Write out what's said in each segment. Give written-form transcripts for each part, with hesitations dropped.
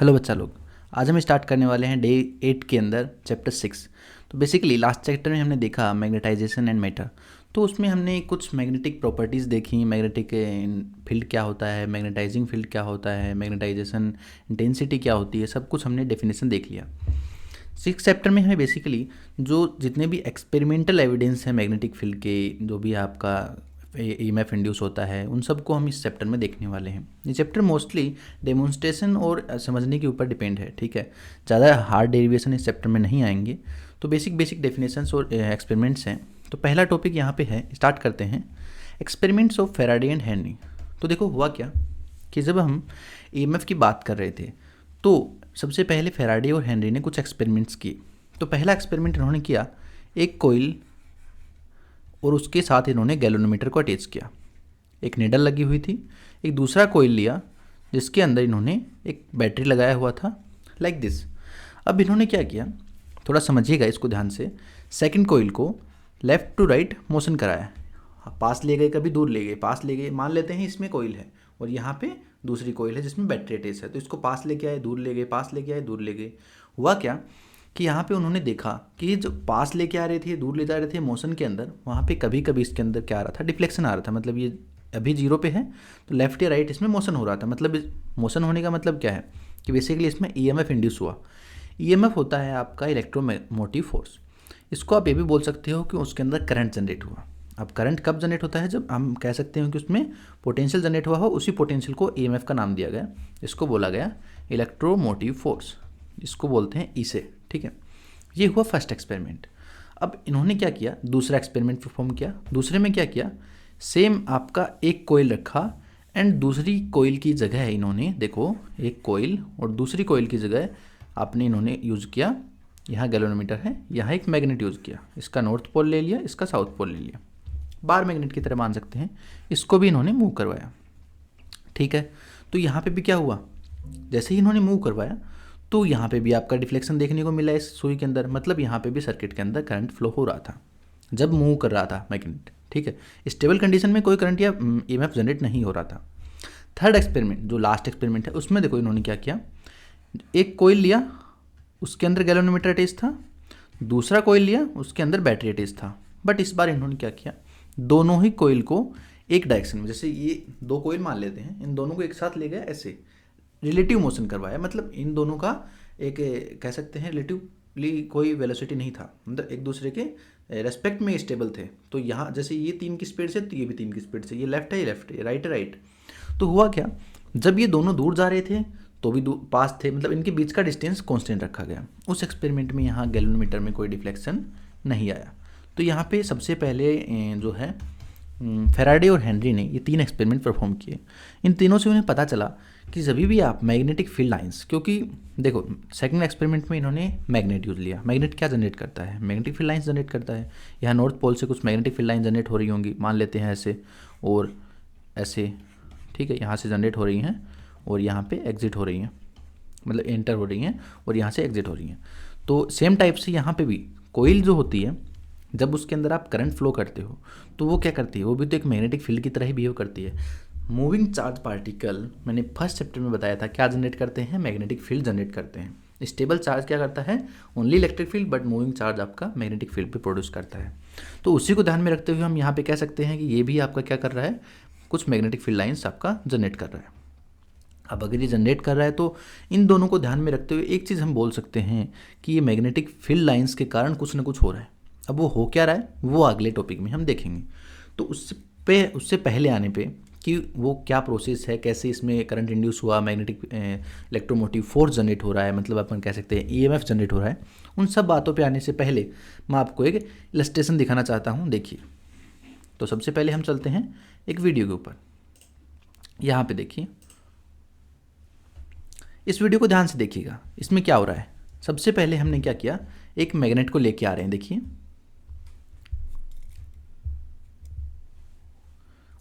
Hello बच्चा लोग। आज हम स्टार्ट करने वाले हैं डे 8 के अंदर चैप्टर 6। तो बेसिकली लास्ट चैप्टर में हमने देखा मैग्नेटाइजेशन एंड मैटर। तो उसमें हमने कुछ मैग्नेटिक प्रॉपर्टीज़ देखी, मैग्नेटिक फील्ड क्या होता है, मैग्नेटाइजिंग फील्ड क्या होता है, मैग्नेटाइजेशन इंटेंसिटी क्या होती है, सब कुछ हमने डेफिनेशन देख लिया। 6 चैप्टर में हमें बेसिकली जो जितने भी एक्सपेरिमेंटल एविडेंस है मैग्नेटिक फील्ड के, जो भी आपका ईएमएफ इंड्यूस होता है, उन सब को हम इस चैप्टर में देखने वाले हैं। ये चैप्टर मोस्टली डेमोन्स्ट्रेशन और समझने के ऊपर डिपेंड है, ठीक है। ज़्यादा हार्ड डेरिवेशन इस चैप्टर में नहीं आएंगे। तो बेसिक डेफिनेशंस और एक्सपेरिमेंट्स हैं। तो पहला टॉपिक यहाँ पे है, स्टार्ट करते हैं। Experiments of Faraday and Henry. तो देखो हुआ क्या कि जब हम ईएमएफ की बात कर रहे थे तो सबसे पहले फैराडे और हेनरी ने कुछ एक्सपेरिमेंट्स किए। तो पहला एक्सपेरिमेंट इन्होंने किया, एक कोइल और उसके साथ इन्होंने गैल्वेनोमीटर को अटैच किया। एक नीडल लगी हुई थी। एक दूसरा कोइल लिया जिसके अंदर इन्होंने एक बैटरी लगाया हुआ था, लाइक दिस। अब इन्होंने क्या किया, थोड़ा समझिएगा इसको ध्यान से। सेकंड कोइल को लेफ़्ट टू राइट मोशन कराया, पास ले गए, कभी दूर ले गए, पास ले गए। मान लेते हैं इसमें कोइल है और यहाँ पे दूसरी कोइल है जिसमें बैटरी अटैच है, तो इसको पास लेके आए, दूर ले गए, पास लेके आए, दूर ले गए। हुआ क्या कि यहाँ पे उन्होंने देखा कि ये जो पास लेके आ रहे थे, दूर ले जा रहे थे मोशन के अंदर, वहाँ पे कभी कभी इसके अंदर क्या आ रहा था, डिफ्लेक्शन आ रहा था। मतलब ये अभी जीरो पे है तो लेफ्ट या राइट इसमें मोशन हो रहा था। मतलब मोशन होने का मतलब क्या है कि बेसिकली इसमें ईएमएफ इंड्यूस हुआ। ईएमएफ होता है आपका इलेक्ट्रोमोटिव फोर्स। इसको आप ये भी बोल सकते हो कि उसके अंदर करंट जनरेट हुआ। अब करंट कब जनरेट होता है, जब हम कह सकते हैं कि उसमें पोटेंशियल जनरेट हुआ हो, उसी पोटेंशियल को ईएमएफ का नाम दिया गया। इसको बोला गया इलेक्ट्रोमोटिव फोर्स, इसको बोलते हैं इसे, ठीक है। ये हुआ फर्स्ट एक्सपेरिमेंट। अब इन्होंने क्या किया, दूसरा एक्सपेरिमेंट परफॉर्म किया। दूसरे में क्या किया, सेम आपका एक कोयल रखा एंड दूसरी कोयल की जगह इन्होंने, देखो एक कोयल और दूसरी कोयल की जगह आपने इन्होंने यूज़ किया, यहाँ गैल्वेनोमीटर है, यहाँ एक मैग्नेट यूज़ किया। इसका नॉर्थ पोल ले लिया, इसका साउथ पोल ले लिया, बार मैग्नेट की तरह मान सकते हैं। इसको भी इन्होंने मूव करवाया, ठीक है। तो यहाँ पे भी क्या हुआ, जैसे ही इन्होंने मूव करवाया तो यहाँ पे भी आपका डिफ्लेक्शन देखने को मिला इस सुई के अंदर। मतलब यहाँ पे भी सर्किट के अंदर करंट फ्लो हो रहा था जब मूव कर रहा था मैग्नेट, ठीक है। स्टेबल कंडीशन में कोई करंट या ईएमएफ जनरेट नहीं हो रहा था। थर्ड एक्सपेरिमेंट जो लास्ट एक्सपेरिमेंट है, उसमें देखो इन्होंने क्या किया, एक कोयल लिया उसके अंदर गैल्वेनोमीटर अटैच था, दूसरा कोयल लिया उसके अंदर बैटरी अटैच था। बट इस बार इन्होंने क्या किया, दोनों ही कोयल को एक डायरेक्शन में, जैसे ये दो कोयल मान लेते हैं, इन दोनों को एक साथ ले गए, ऐसे रिलेटिव मोशन करवाया। मतलब इन दोनों का एक कह सकते हैं रिलेटिवली कोई वेलोसिटी नहीं था, मतलब एक दूसरे के रेस्पेक्ट में स्टेबल थे। तो यहाँ जैसे ये 3 की स्पीड से तो ये भी 3 की स्पीड से, ये लेफ्ट है ये लेफ्ट है, राइट है राइट। तो हुआ क्या, जब ये दोनों दूर जा रहे थे तो भी पास थे, मतलब इनके बीच का डिस्टेंस कांस्टेंट रखा गया। उस एक्सपेरिमेंट में यहाँ गैल्वेनोमीटर में कोई डिफ्लेक्शन नहीं आया। तो यहाँ पे सबसे पहले जो है फैराडे और हेनरी ने ये 3 एक्सपेरिमेंट परफॉर्म किए। इन तीनों से उन्हें पता चला कि जब भी आप मैग्नेटिक फील्ड लाइंस, क्योंकि देखो सेकंड एक्सपेरिमेंट में इन्होंने मैग्नेट यूज़ लिया। मैग्नेट क्या जनरेट करता है, मैग्नेटिक फील्ड लाइंस जनरेट करता है। यहाँ नॉर्थ पोल से कुछ मैग्नेटिक फील्ड लाइन जनरेट हो रही होंगी, मान लेते हैं ऐसे और ऐसे, ठीक है। यहाँ से जनरेट हो रही हैं और यहाँ पे एग्जिट हो रही हैं, मतलब एंटर हो रही हैं और यहाँ से एग्जिट हो रही हैं। तो सेम टाइप से यहाँ पे भी कोयल जो होती है, जब उसके अंदर आप करंट फ्लो करते हो तो वो क्या करती है, वो भी तो एक मैग्नेटिक फील्ड की तरह ही बिहेव करती है। मूविंग चार्ज पार्टिकल मैंने फर्स्ट चैप्टर में बताया था क्या जनरेट करते हैं, मैग्नेटिक फील्ड जनरेट करते हैं। स्टेबल चार्ज क्या करता है, only electric field, but moving charge आपका मैग्नेटिक फील्ड पे प्रोड्यूस करता है। तो उसी को ध्यान में रखते हुए हम यहाँ पे कह सकते हैं कि ये भी आपका क्या कर रहा है, कुछ मैग्नेटिक फील्ड लाइन्स आपका जनरेट कर रहा है। अब अगर ये जनरेट कर रहा है तो इन दोनों को ध्यान में रखते हुए एक चीज़ हम बोल सकते हैं कि ये मैग्नेटिक फील्ड लाइंस के कारण कुछ ना कुछ हो रहा है। अब वो हो क्या रहा है वो अगले टॉपिक में हम देखेंगे। तो उससे पहले आने पे कि वो क्या प्रोसेस है, कैसे इसमें करंट इंड्यूस हुआ, मैग्नेटिक इलेक्ट्रोमोटिव फोर्स जनरेट हो रहा है, मतलब अपन कह सकते हैं ईएमएफ जनरेट हो रहा है, उन सब बातों पे आने से पहले मैं आपको एक इलस्ट्रेशन दिखाना चाहता हूँ। देखिए, तो सबसे पहले हम चलते हैं एक वीडियो के ऊपर। यहाँ पे देखिए, इस वीडियो को ध्यान से देखिएगा, इसमें क्या हो रहा है। सबसे पहले हमने क्या किया, एक मैग्नेट को लेके आ रहे हैं, देखिए।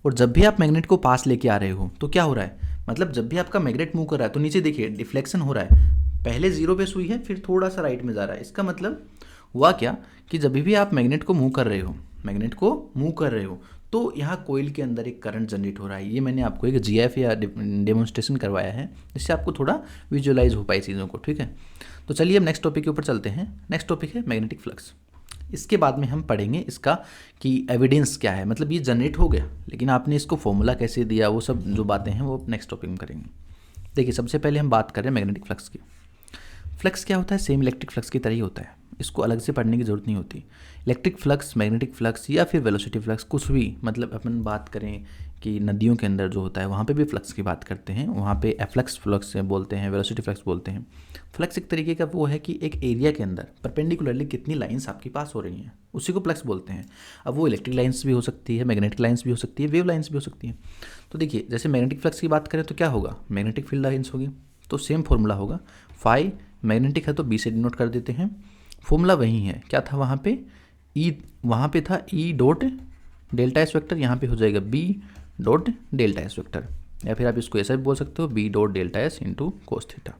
और जब भी आप मैग्नेट को पास लेके आ रहे हो तो क्या हो रहा है, मतलब जब भी आपका मैग्नेट मूव कर रहा है तो नीचे देखिए डिफ्लेक्शन हो रहा है। पहले जीरो पे सुई है, फिर थोड़ा सा राइट में जा रहा है। इसका मतलब हुआ क्या कि जब भी आप मैग्नेट को मूव कर रहे हो, मैग्नेट को मूव कर रहे हो तो यहाँ कोयल के अंदर एक करंट जनरेट हो रहा है। ये मैंने आपको एक जीएफ या डेमोन्स्ट्रेशन करवाया है, जिससे आपको थोड़ा विजुअलाइज हो पाए चीज़ों को, ठीक है। तो चलिए अब नेक्स्ट टॉपिक के ऊपर चलते हैं। नेक्स्ट टॉपिक है मैग्नेटिक फ्लक्स। इसके बाद में हम पढ़ेंगे इसका कि एविडेंस क्या है, मतलब ये जनरेट हो गया लेकिन आपने इसको फॉर्मूला कैसे दिया, वो सब जो बातें हैं वो नेक्स्ट टॉपिक में करेंगे। देखिए सबसे पहले हम बात करें मैग्नेटिक फ्लक्स की। फ्लक्स क्या होता है, सेम इलेक्ट्रिक फ्लक्स की तरह ही होता है, इसको अलग से पढ़ने की ज़रूरत नहीं होती। इलेक्ट्रिक फ्लक्स, मैग्नेटिक फ्लक्स या फिर वेलोसिटी फ्लक्स, कुछ भी, मतलब अपन बात करें कि नदियों के अंदर जो होता है वहाँ पे भी फ्लक्स की बात करते हैं, वहाँ पे एफ्लक्स फ्लक्स बोलते हैं, वेलोसिटी फ्लक्स बोलते हैं। फ्लक्स एक तरीके का वो है कि एक एरिया के अंदर परपेंडिकुलरली कितनी लाइंस आपके पास हो रही हैं, उसी को फ्लक्स बोलते हैं। अब वो इलेक्ट्रिक लाइंस भी हो सकती है, मैग्नेटिक लाइंस भी हो सकती है, वेव लाइंस भी हो सकती है। तो देखिए जैसे मैग्नेटिक फ्लक्स की बात करें तो क्या होगा, मैग्नेटिक फील्ड लाइंस होगी, तो सेम फॉर्मूला होगा, फाई मैग्नेटिक है तो बी से डिनोट कर देते हैं। फॉर्मूला वही है, क्या था वहाँ पे, ई, वहाँ पे था E dot delta S vector, यहाँ पे हो जाएगा B dot delta S vector, या फिर आप इसको ऐसा भी बोल सकते हो B dot delta S into cos theta,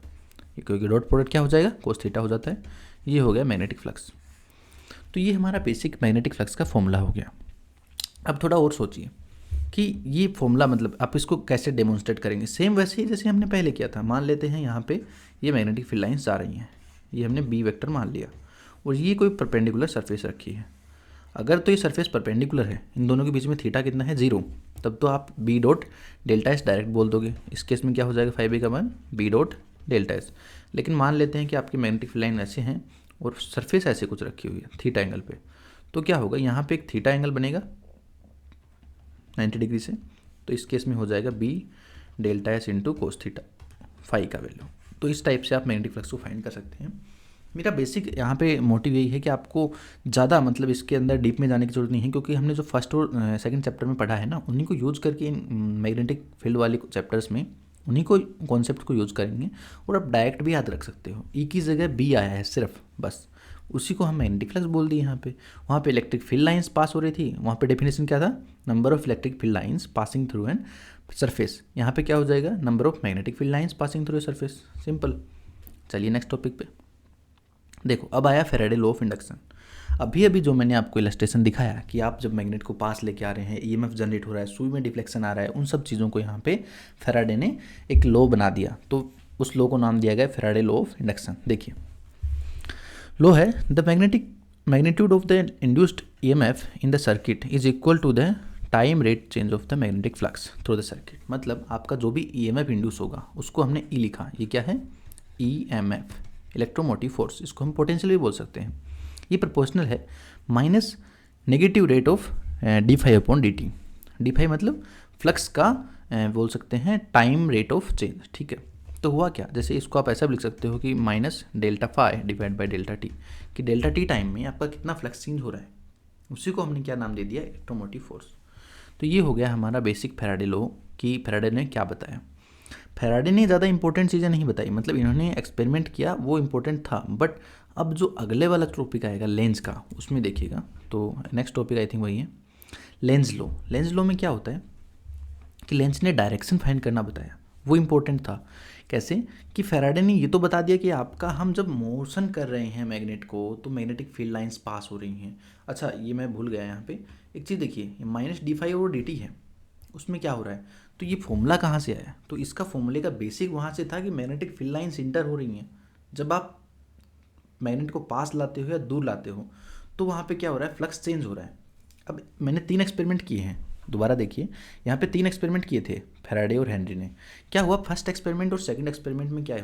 क्योंकि डॉट प्रोडक्ट क्या हो जाएगा, कोस थीटा हो जाता है। ये हो गया मैग्नेटिक फ्लक्स। तो ये हमारा बेसिक मैग्नेटिक फ्लक्स का फॉर्मूला हो गया। अब थोड़ा और सोचिए कि ये फॉर्मूला मतलब आप इसको कैसे डेमोन्स्ट्रेट करेंगे, सेम वैसे ही जैसे हमने पहले किया था। मान लेते हैं यहाँ पे ये मैग्नेटिक फील्ड लाइंस जा रही हैं, ये हमने बी वेक्टर मान लिया, और ये कोई परपेंडिकुलर सरफेस रखी है। अगर तो ये सरफेस परपेंडिकुलर है, इन दोनों के बीच में थीटा कितना है, 0, तब तो आप B dot delta S direct बोल दोगे। इस केस में क्या हो जाएगा, 5a का मान बी डॉट डेल्टा एस। लेकिन मान लेते हैं कि आपकी मैग्नेटिक फील्ड लाइन ऐसे हैं और सरफेस ऐसे कुछ रखी हुई है थीटा एंगल पे, तो क्या होगा, यहाँ पे एक थीटा एंगल बनेगा 90 डिग्री से, तो इस केस में हो जाएगा B delta S into cos theta, phi का वैल्यू। तो इस टाइप से आप मैग्नेटिक फ्लक्स को फाइंड कर सकते हैं। मेरा बेसिक यहाँ पे मोटिव यही है कि आपको ज़्यादा मतलब इसके अंदर डीप में जाने की जरूरत नहीं है, क्योंकि हमने जो फर्स्ट और सेकंड चैप्टर में पढ़ा है ना, उन्हीं को यूज़ करके इन मैग्नेटिक फील्ड वाले चैप्टर्स में उन्हीं को कॉन्सेप्ट को यूज़ करेंगे, और आप डायरेक्ट भी याद रख सकते हो। ई की जगह बी आया है सिर्फ, बस उसी को हम मैग्नेटिक फ्लक्स बोल दिए। यहाँ पे इलेक्ट्रिक फील्ड लाइंस पास हो रही थी, वहाँ पे डेफिनेशन क्या था, number of electric field lines passing through an surface. यहाँ पे क्या हो जाएगा, number of magnetic field lines passing through a surface, simple. चलिए नेक्स्ट टॉपिक पे देखो। अब आया फैराडे लॉ ऑफ इंडक्शन। अभी जो मैंने आपको इलस्ट्रेशन दिखाया कि आप जब मैग्नेट को पास लेके आ रहे हैं, ईएमएफ जनरेट हो रहा है, सुई में डिफ्लेक्शन आ रहा है, उन सब चीज़ों को यहाँ पे फैराडे ने एक लॉ बना दिया, तो उस लॉ को नाम दिया गया फैराडे लॉ ऑफ इंडक्शन। देखिए लॉ है, the magnitude of the induced EMF in the circuit is equal to the time rate change of the magnetic flux through the circuit. मतलब आपका जो भी ईएमएफ इंड्यूस होगा उसको हमने ई लिखा, ये क्या है, ईएमएफ, इलेक्ट्रोमोटिव फोर्स, इसको हम पोटेंशियल भी बोल सकते हैं। ये प्रोपोर्शनल है minus negative rate of d phi upon d t. D phi मतलब फ्लक्स का बोल सकते हैं टाइम रेट ऑफ चेंज, ठीक है। तो हुआ क्या, जैसे इसको आप ऐसा भी लिख सकते हो कि minus delta phi divide by delta t, कि डेल्टा टी टाइम में आपका कितना फ्लक्स चेंज हो रहा है, उसी को हमने क्या नाम दे दिया, इलेक्ट्रोमोटिव फोर्स। तो ये हो गया हमारा बेसिक फैराडे लॉ कि फैराडे ने क्या बताया। फैराडे ने ज़्यादा इंपॉर्टेंट चीज़ें नहीं बताई, मतलब इन्होंने एक्सपेरिमेंट किया वो इंपॉर्टेंट था, बट अब जो अगले वाला टॉपिक आएगा लेंस का, उसमें देखिएगा। तो नेक्स्ट टॉपिक आई थिंक वही है लेंस लॉ। लेंस लॉ में क्या होता है कि लेंस ने डायरेक्शन फाइंड करना बताया, वो इंपॉर्टेंट था। कैसे कि फैराडे ने ये तो बता दिया कि आपका हम जब मोशन कर रहे हैं मैग्नेट को तो मैग्नेटिक फील्ड लाइंस पास हो रही हैं। अच्छा ये मैं भूल गया यहाँ पे एक चीज़, देखिए माइनस डी फाई और डी टी है, उसमें क्या हो रहा है, तो ये फॉर्मूला कहाँ से आया, तो इसका फॉर्मूले का बेसिक वहाँ से था कि मैग्नेटिक फील्ड लाइंस इंटर हो रही हैं। जब आप मैग्नेट को पास लाते हो या दूर लाते हो तो वहाँ पे क्या हो रहा है, फ्लक्स चेंज हो रहा है। अब मैंने 3 एक्सपेरिमेंट किए हैं, दोबारा देखिए यहाँ पे 3 एक्सपेरिमेंट किए थे फैराडे और हेनरी ने। क्या हुआ, फर्स्ट एक्सपेरिमेंट और सेकंड एक्सपेरिमेंट में क्या है,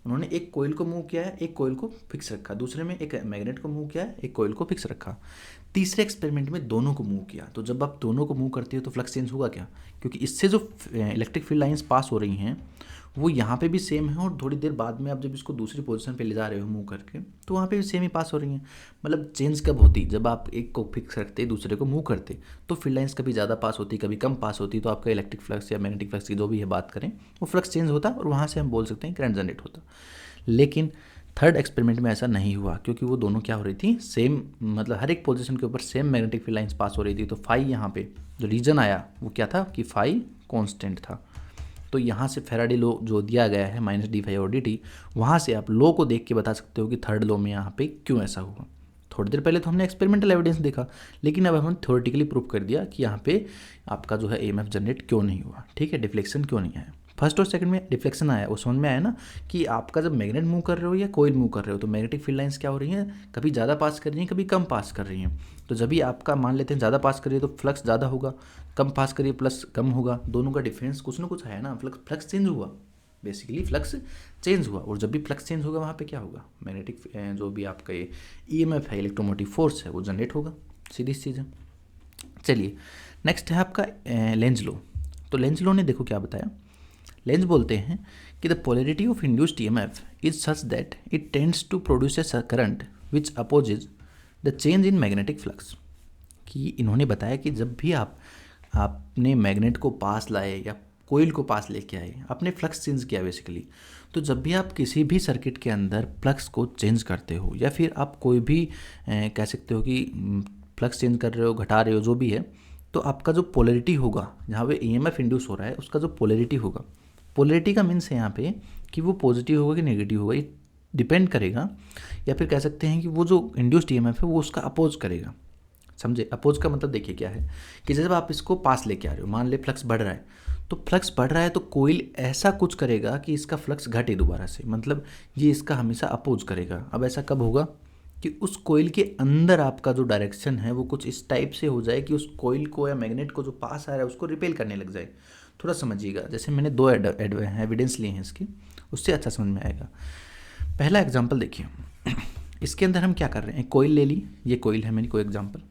उन्होंने एक कोयल को मूव किया है, एक कोयल को फिक्स रखा, दूसरे में एक मैग्नेट को मूव किया है, एक कोयल को फिक्स रखा, तीसरे एक्सपेरिमेंट में दोनों को मूव किया। तो जब आप दोनों को मूव करते हो तो फ्लक्स चेंज होगा क्या, क्योंकि इससे जो इलेक्ट्रिक फील्ड लाइंस पास हो रही हैं वो यहाँ पे भी सेम है, और थोड़ी देर बाद में आप जब इसको दूसरी पोजीशन पे ले जा रहे हो मूव करके तो वहाँ पे भी सेम ही पास हो रही हैं। मतलब चेंज कब होती, जब आप एक को फिक्स रखते दूसरे को मूव करते तो फील्ड लाइंस कभी ज़्यादा पास होती कभी कम पास होती, तो आपका इलेक्ट्रिक फ्लक्स या मैग्नेटिक फ्लक्स की जो भी है बात करें वो फ्लक्स चेंज होता और वहाँ से हम बोल सकते हैं करंट जनरेट होता। लेकिन थर्ड एक्सपेरिमेंट में ऐसा नहीं हुआ, क्योंकि वो दोनों क्या हो रही थी, सेम, मतलब हर एक पोजीशन के ऊपर same magnetic field lines pass हो रही थी। तो फाई यहाँ पे जो रीजन आया वो क्या था कि फाई कांस्टेंट था। तो यहाँ से फैराडे लॉ जो दिया गया है माइनस डी फाई और डी टी, वहाँ से आप लॉ को देख के बता सकते हो कि थर्ड लॉ में यहाँ पे क्यों ऐसा हुआ। थोड़ी देर पहले तो हमने एक्सपेरिमेंटल एविडेंस देखा, लेकिन अब हमने थ्योरेटिकली प्रूव कर दिया कि यहाँ पे आपका जो है EMF जनरेट क्यों नहीं हुआ, ठीक है, डिफ्लेक्शन क्यों नहीं आया। फर्स्ट और सेकंड में डिफ्लेक्शन आया, वो समझ में आया ना कि आपका जब मैग्नेट मूव कर रहे हो या कोयल मूव कर रहे हो तो मैग्नेटिक फील्ड लाइंस क्या हो रही हैं, कभी ज़्यादा पास कर रही हैं, कभी कम पास कर रही हैं। तो जब भी आपका मान लेते हैं ज़्यादा पास करिए तो फ्लक्स ज़्यादा होगा, कम पास करिए प्लस कम होगा, दोनों का डिफरेंस कुछ ना कुछ है ना, फ्लक्स चेंज हुआ, बेसिकली फ्लक्स चेंज हुआ। और जब भी फ्लक्स चेंज होगा वहाँ पे क्या होगा, मैग्नेटिक जो भी आपका ये EMF है, इलेक्ट्रोमोटिव फोर्स है, वो जनरेट होगा, सीधी सी चीज़ है। चलिए नेक्स्ट है आपका लेंज लॉ। तो लेंज लॉ ने देखो क्या बताया, लेंज बोलते हैं कि the polarity of induced EMF is such that it tends to produce a current which opposes the change in magnetic flux. कि इन्होंने बताया कि जब भी आपने मैग्नेट को पास लाए या कोयल को पास लेके आए, आपने फ्लक्स चेंज किया बेसिकली, तो जब भी आप किसी भी सर्किट के अंदर फ्लक्स को चेंज करते हो या फिर आप कोई भी कह सकते हो कि फ्लक्स चेंज कर रहे हो, घटा रहे हो, जो भी है, तो आपका जो पोलैरिटी होगा जहाँ पे EMF इंड्यूस हो रहा है उसका जो पोलैरिटी होगा, पोलैरिटी का मीन्स है यहाँ पे कि वो पॉजिटिव होगा कि नेगेटिव होगा, ये डिपेंड करेगा, या फिर कह सकते हैं कि वो जो इंड्यूस्ड EMF है वो उसका अपोज करेगा। समझे, अपोज का मतलब देखिए क्या है कि जब आप इसको पास लेके आ रहे हो, मान ले फ्लक्स बढ़ रहा है, तो फ्लक्स बढ़ रहा है तो कोयल ऐसा कुछ करेगा कि इसका फ्लक्स घटे दोबारा से, मतलब ये इसका हमेशा अपोज करेगा। अब ऐसा कब होगा कि उस कोयल के अंदर आपका जो डायरेक्शन है वो कुछ इस टाइप से हो जाए कि उस कोयल को या मैग्नेट को जो पास आ रहा है उसको रिपेल करने लग जाए। थोड़ा समझिएगा, जैसे मैंने 2 एविडेंस लिए हैं इसके, उससे अच्छा समझ में आएगा। पहला एग्जाम्पल देखिए, इसके अंदर हम क्या कर रहे हैं, कोयल ले ली, ये कोयल है मेरी कोई एग्जाम्पल,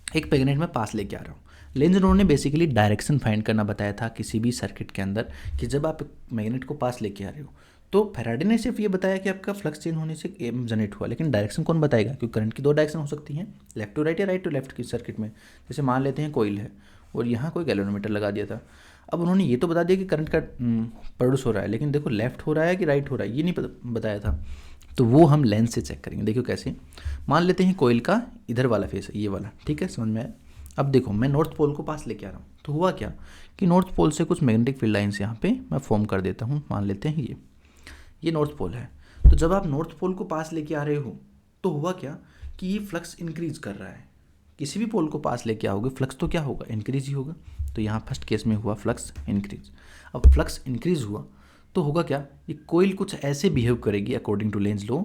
एक मैग्नेट में पास लेके आ रहा हूँ। लेंज लॉ ने बेसिकली डायरेक्शन फाइंड करना बताया था किसी भी सर्किट के अंदर कि जब आप मैग्नेट को पास लेके आ रहे हो, तो फैराडे ने सिर्फ ये बताया कि आपका फ्लक्स चेंज होने से EMF जनरेट हुआ, लेकिन डायरेक्शन कौन बताएगा, क्योंकि करंट की 2 डायरेक्शन हो सकती हैं, लेफ्ट टू राइट या राइट टू लेफ्ट की सर्किट में। जैसे मान लेते हैं कोयल है और यहाँ कोई गैल्वेनोमीटर लगा दिया था, अब उन्होंने ये तो बता दिया कि करंट का प्रोड्यूस हो रहा है, लेकिन देखो लेफ्ट हो रहा है कि राइट हो रहा है ये नहीं बताया था, तो वो हम लेंस से चेक करेंगे। देखो कैसे, मान लेते हैं कोयल का इधर वाला फेस है, ये वाला, ठीक है, समझ में आया। अब देखो मैं नॉर्थ पोल को पास लेके आ रहा हूँ, तो हुआ क्या कि नॉर्थ पोल से कुछ मैग्नेटिक फील्ड लाइन्स यहाँ पे मैं फॉर्म कर देता हूँ, मान लेते हैं ये नॉर्थ पोल है। तो जब आप नॉर्थ पोल को पास लेके आ रहे हो तो हुआ क्या कि ये फ्लक्स इंक्रीज कर रहा है, किसी भी पोल को पास लेके आओगे फ्लक्स तो क्या होगा, इंक्रीज ही होगा। तो यहाँ फर्स्ट केस में हुआ फ्लक्स इंक्रीज। अब फ्लक्स इंक्रीज हुआ तो होगा क्या, ये कोयल कुछ ऐसे बिहेव करेगी, अकॉर्डिंग टू लेंज लॉ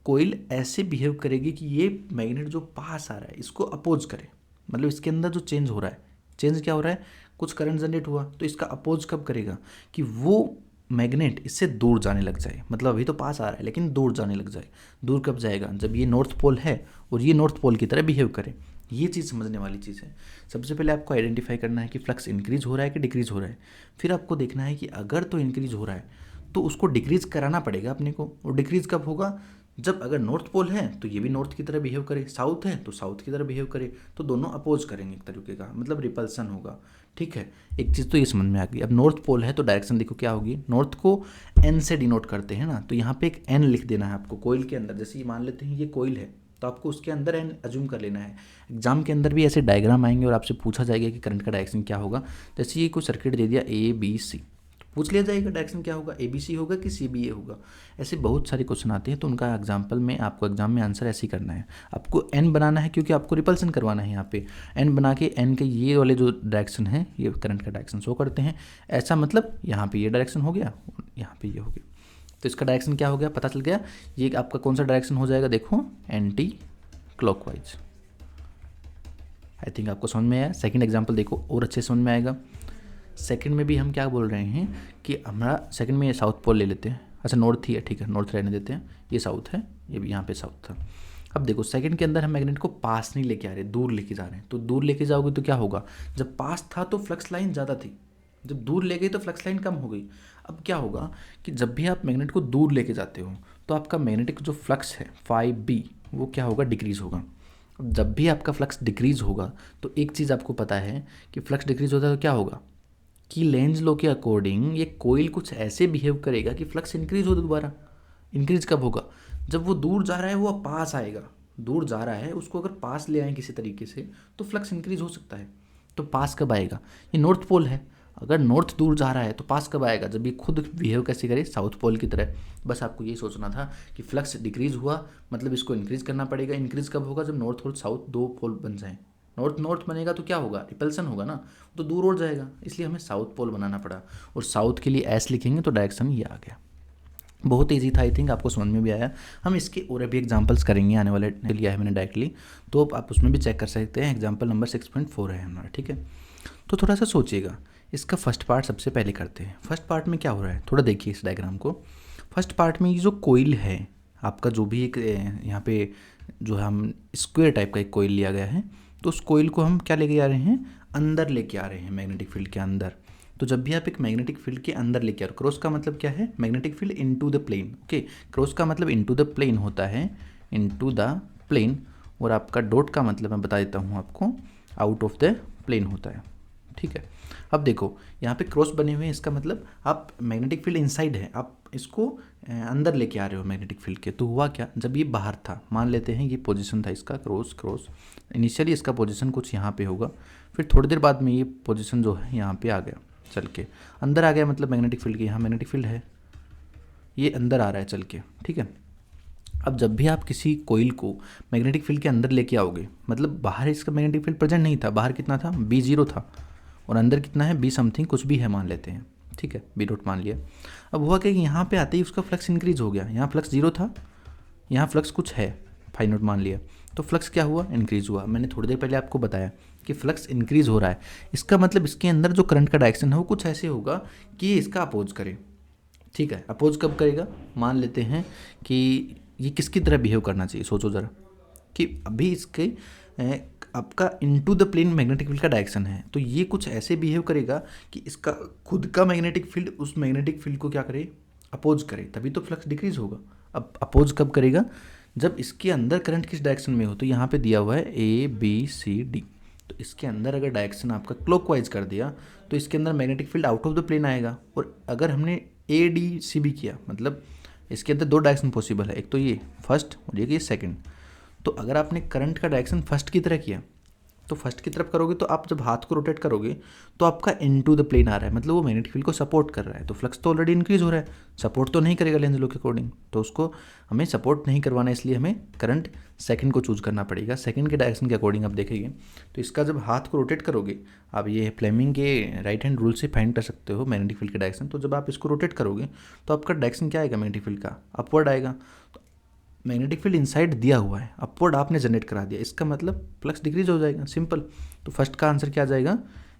कोयल ऐसे बिहेव करेगी कि ये मैग्नेट जो पास आ रहा है इसको अपोज करे, मतलब इसके अंदर जो चेंज हो रहा है, चेंज क्या हो रहा है, कुछ करंट जनरेट हुआ तो इसका अपोज कब करेगा कि वो मैग्नेट इससे दूर जाने लग जाए, मतलब अभी तो पास आ रहा है लेकिन दूर जाने लग जाए। दूर कब जाएगा, जब ये नॉर्थ पोल है और ये नॉर्थ पोल की तरह बिहेव करे। ये चीज़ समझने वाली चीज़ है। सबसे पहले आपको आइडेंटिफाई करना है कि फ्लक्स इंक्रीज हो रहा है कि डिक्रीज हो रहा है, फिर आपको देखना है कि अगर तो इंक्रीज हो रहा है तो उसको डिक्रीज कराना पड़ेगा अपने को। और डिक्रीज कब होगा, जब अगर नॉर्थ पोल है तो ये भी नॉर्थ की तरह बिहेव करे, साउथ है तो साउथ की तरह बिहेव करे, तो दोनों अपोज करेंगे एक तरीके का, मतलब रिपल्सन होगा। ठीक है, एक चीज़ तो ये समझ में आ गई। अब नॉर्थ पोल है तो डायरेक्शन देखो क्या होगी, नॉर्थ को एन से डिनोट करते हैं ना, तो यहाँ पे एक एन लिख देना है आपको कोयल के अंदर। जैसे ये मान लेते हैं ये कोयल है तो आपको उसके अंदर एन अज्यूम कर लेना है। एग्जाम के अंदर भी ऐसे डायग्राम आएंगे और आपसे पूछा जाएगा कि करंट का डायरेक्शन क्या होगा। जैसे ये कोई सर्किट दे दिया ABC, पूछ लिया जाएगा डायरेक्शन क्या होगा, ABC होगा कि CBA होगा। ऐसे बहुत सारे क्वेश्चन आते हैं तो उनका एग्जाम्पल में आपको एग्जाम में आंसर ऐसे ही करना है। आपको एन बनाना है क्योंकि आपको रिपल्सन करवाना है। यहाँ पे एन बना के एन के ये वाले जो डायरेक्शन है ये करंट का डायरेक्शन शो करते हैं। ऐसा मतलब यहाँ पे ये डायरेक्शन हो गया, यहाँ पे ये हो गया, तो इसका डायरेक्शन क्या हो गया पता चल गया। ये आपका कौन सा डायरेक्शन हो जाएगा, देखो एंटी क्लॉकवाइज। आई थिंक आपको समझ में आया। सेकंड एग्जांपल देखो और अच्छे समझ में आएगा। सेकंड में भी हम क्या बोल रहे हैं कि हमारा सेकंड में ये साउथ पोल ले लेते हैं। अच्छा नॉर्थ ही है, ठीक है, नॉर्थ रहने देते हैं, ये साउथ है, ये भी यहाँ पे साउथ था। अब देखो सेकंड के अंदर हम मैग्नेट को पास नहीं लेके आ रहे, दूर लेके जा रहे हैं। तो दूर लेके जाओगे तो क्या होगा, जब पास था तो फ्लक्स लाइन ज़्यादा थी, जब दूर ले गई तो फ्लक्स लाइन कम हो गई। अब क्या होगा कि जब भी आप मैग्नेट को दूर लेके जाते हो तो आपका मैग्नेटिक जो फ्लक्स है φB वो क्या होगा, डिक्रीज़ होगा। अब जब भी आपका फ्लक्स डिक्रीज़ होगा तो एक चीज़ आपको पता है कि फ्लक्स डिक्रीज़ होता है तो क्या होगा कि लेंज लॉ के अकॉर्डिंग ये कोयल कुछ ऐसे बिहेव करेगा कि फ्लक्स इंक्रीज हो दोबारा। इंक्रीज कब होगा, जब वो दूर जा रहा है वो पास आएगा, दूर जा रहा है उसको अगर पास ले आए किसी तरीके से तो फ्लक्स इंक्रीज हो सकता है। तो पास कब आएगा, ये नॉर्थ पोल है, अगर नॉर्थ दूर जा रहा है तो पास कब आएगा, जब ये खुद बिहेव कैसे करे, साउथ पोल की तरह। बस आपको ये सोचना था कि फ्लक्स डिक्रीज हुआ मतलब इसको इंक्रीज करना पड़ेगा। इंक्रीज कब होगा, जब नॉर्थ और साउथ दो पोल बन जाएं। नॉर्थ नॉर्थ बनेगा तो क्या होगा, रिपल्सन होगा ना, तो दूर और जाएगा, इसलिए हमें साउथ पोल बनाना पड़ा। और साउथ के लिए एस लिखेंगे तो डायरेक्शन ये आ गया। बहुत ईजी था, आई थिंक आपको समझ में भी आया। हम इसके और भी एग्जांपल्स करेंगे आने वाले, लिया है मैंने डायरेक्टली, तो आप उसमें भी चेक कर सकते हैं। एग्जांपल नंबर 6.4 है हमारा, ठीक है। तो थोड़ा सा सोचिएगा, इसका फर्स्ट पार्ट सबसे पहले करते हैं। फर्स्ट पार्ट में क्या हो रहा है, थोड़ा देखिए इस डायग्राम को। फर्स्ट पार्ट में ये जो कोइल है आपका, जो भी एक यहाँ पे जो हम स्क्वायर टाइप का एक कोइल लिया गया है, तो उस कोइल को हम क्या लेके आ रहे हैं, अंदर लेके आ रहे हैं, मैग्नेटिक फील्ड के अंदर। तो जब भी आप एक मैग्नेटिक फील्ड के अंदर लेके आ रहे हो, क्रॉस का मतलब क्या है, magnetic field into the plane. Okay, cross का मतलब इनटू द प्लेन होता है, इनटू द प्लेन। और आपका डॉट का मतलब मैं बता देता हूँ आपको, आउट ऑफ द प्लेन होता है, ठीक है। अब देखो यहाँ पे क्रॉस बने हुए हैं, इसका मतलब आप मैग्नेटिक फील्ड इनसाइड है, आप इसको अंदर लेके आ रहे हो मैग्नेटिक फील्ड के। तो हुआ क्या, जब ये बाहर था, मान लेते हैं ये पोजीशन था इसका, क्रॉस क्रॉस, इनिशियली इसका पोजीशन कुछ यहाँ पे होगा, फिर थोड़ी देर बाद में ये पोजीशन जो है यहाँ पे आ गया, चल के अंदर आ गया, मतलब मैग्नेटिक फील्ड के यहाँ मैग्नेटिक फील्ड है, ये अंदर आ रहा है चल के, ठीक है। अब जब भी आप किसी कोइल को मैग्नेटिक फील्ड के अंदर लेके आओगे, मतलब बाहर इसका मैग्नेटिक फील्ड प्रेजेंट नहीं था, बाहर कितना था, B0 था, और अंदर कितना है, B समथिंग कुछ भी है मान लेते हैं, ठीक है, B डॉट मान लिया। अब हुआ क्या कि यहाँ पे आते ही उसका फ्लक्स इंक्रीज हो गया, यहाँ फ्लक्स 0 था, यहाँ फ्लक्स कुछ है, फाइव नोट मान लिया, तो फ्लक्स क्या हुआ, इंक्रीज हुआ। मैंने थोड़ी देर पहले आपको बताया कि फ्लक्स इंक्रीज हो रहा है, इसका मतलब इसके अंदर जो करंट का डायरेक्शन है वो कुछ ऐसे होगा कि ये इसका अपोज करे, ठीक है। अपोज कब करेगा, मान लेते हैं कि ये किसकी तरह बिहेव करना चाहिए, सोचो ज़रा, कि अभी इसके आपका into the plane magnetic field का डायरेक्शन है, तो ये कुछ ऐसे बिहेव करेगा कि इसका खुद का मैग्नेटिक फील्ड उस मैग्नेटिक फील्ड को क्या करे, अपोज करे, तभी तो फ्लक्स डिक्रीज होगा। अब अपोज कब करेगा, जब इसके अंदर करंट किस डायरेक्शन में हो, तो यहाँ पे दिया हुआ है ABCD, तो इसके अंदर अगर डायरेक्शन आपका क्लॉकवाइज कर दिया तो इसके अंदर magnetic field out of the plane आएगा। और अगर हमने ADCB किया, मतलब इसके अंदर दो डायरेक्शन पॉसिबल है, एक तो ये फर्स्ट और ये सेकंड। तो अगर आपने करंट का डायरेक्शन फर्स्ट की तरह किया, तो फर्स्ट की तरफ करोगे, तो आप जब हाथ को रोटेट करोगे तो आपका इनटू द प्लेन आ रहा है, मतलब वो मैग्नेटिक फील्ड को सपोर्ट कर रहा है, तो फ्लक्स तो ऑलरेडी इंक्रीज हो रहा है, सपोर्ट तो नहीं करेगा लेंज लॉ के अकॉर्डिंग, तो उसको हमें सपोर्ट नहीं करवाना, इसलिए हमें करंट सेकंड को चूज करना पड़ेगा। सेकंड के डायरेक्शन के अकॉर्डिंग आप देखेंगे, तो इसका जब हाथ को रोटेट करोगे, आप ये फ्लेमिंग के राइट हैंड रूल से फाइंड कर सकते हो मैग्नेटिक फील्ड के डायरेक्शन। तो जब आप इसको रोटेट करोगे तो आपका डायरेक्शन क्या आएगा, मैग्नेटिक फील्ड का अपवर्ड आएगा। मैग्नेटिक फील्ड इनसाइड दिया हुआ है, अपवर्ड आपने जनरेट करा दिया, इसका मतलब फ्लक्स डिक्रीज हो जाएगा, सिंपल। तो फर्स्ट का आंसर क्या आ जाएगा,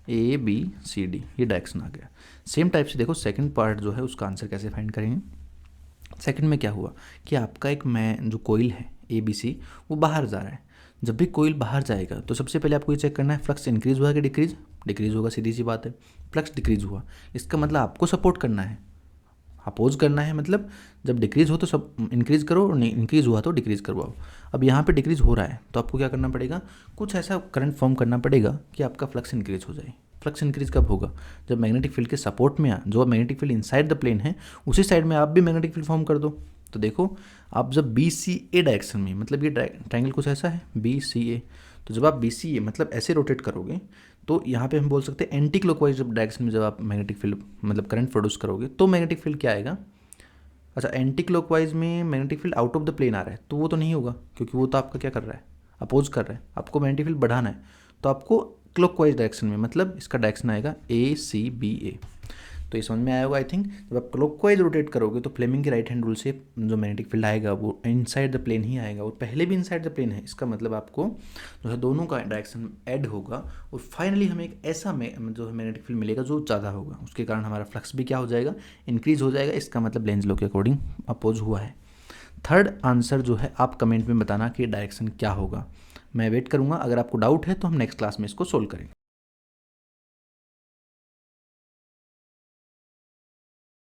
ABCD, ये डायरेक्शन आ गया। सेम टाइप से देखो सेकंड पार्ट जो है उसका आंसर कैसे फाइंड करेंगे। सेकंड में क्या हुआ कि आपका एक जो कोइल है ABC वो बाहर जा रहा है। जब भी कोइल बाहर जाएगा तो सबसे पहले आपको ये चेक करना है फ्लक्स इंक्रीज हुआ कि डिक्रीज, डिक्रीज होगा, सीधी सी बात है। फ्लक्स डिक्रीज हुआ, इसका मतलब आपको सपोर्ट करना है, अपोज करना है, मतलब जब डिक्रीज हो तो सब इंक्रीज करो, और नहीं इंक्रीज हुआ तो डिक्रीज करवाओ। अब यहाँ पे डिक्रीज हो रहा है तो आपको क्या करना पड़ेगा, कुछ ऐसा करंट फॉर्म करना पड़ेगा कि आपका फ्लक्स इंक्रीज हो जाए। फ्लक्स इंक्रीज कब होगा, जब मैग्नेटिक फील्ड के सपोर्ट में जो magnetic field inside the plane है उसी साइड में आप भी मैग्नेटिक फील्ड फॉर्म कर दो। तो देखो आप जब BCA डायरेक्शन में, मतलब ये ट्रायंगल कुछ ऐसा है BCA, तो जब आप BCA मतलब ऐसे रोटेट करोगे तो यहाँ पे हम बोल सकते हैं एंटी क्लॉकवाइज जब डायरेक्शन में जब आप मैग्नेटिक फील्ड मतलब करंट प्रोड्यूस करोगे तो मैग्नेटिक फील्ड क्या आएगा। अच्छा, एंटी क्लॉकवाइज में magnetic field out of the plane आ रहा है तो वो तो नहीं होगा, क्योंकि वो तो आपका क्या कर रहा है, अपोज कर रहा है। आपको मैग्नेटिक फील्ड बढ़ाना है तो आपको क्लॉकवाइज डायरेक्शन में, मतलब इसका डायरेक्शन आएगा ACBA। तो ये समझ में आया होगा आई थिंक। जब आप क्लॉकवाइज रोटेट करोगे तो फ्लेमिंग के राइट हैंड रूल से जो मैग्नेटिक फील्ड आएगा वो इनसाइड द प्लेन ही आएगा, और पहले भी इनसाइड द प्लेन है, इसका मतलब आपको जो है दोनों का डायरेक्शन ऐड होगा और फाइनली हमें एक ऐसा जो है मैग्नेटिक फील्ड मिलेगा जो ज़्यादा होगा, उसके कारण हमारा फ्लक्स भी क्या हो जाएगा, इंक्रीज हो जाएगा। इसका मतलब लेंज लॉ के अकॉर्डिंग अपोज हुआ है। थर्ड आंसर जो है आप कमेंट में बताना कि डायरेक्शन क्या होगा, मैं वेट करूँगा। अगर आपको डाउट है तो हम नेक्स्ट क्लास में इसको सोल्व करेंगे।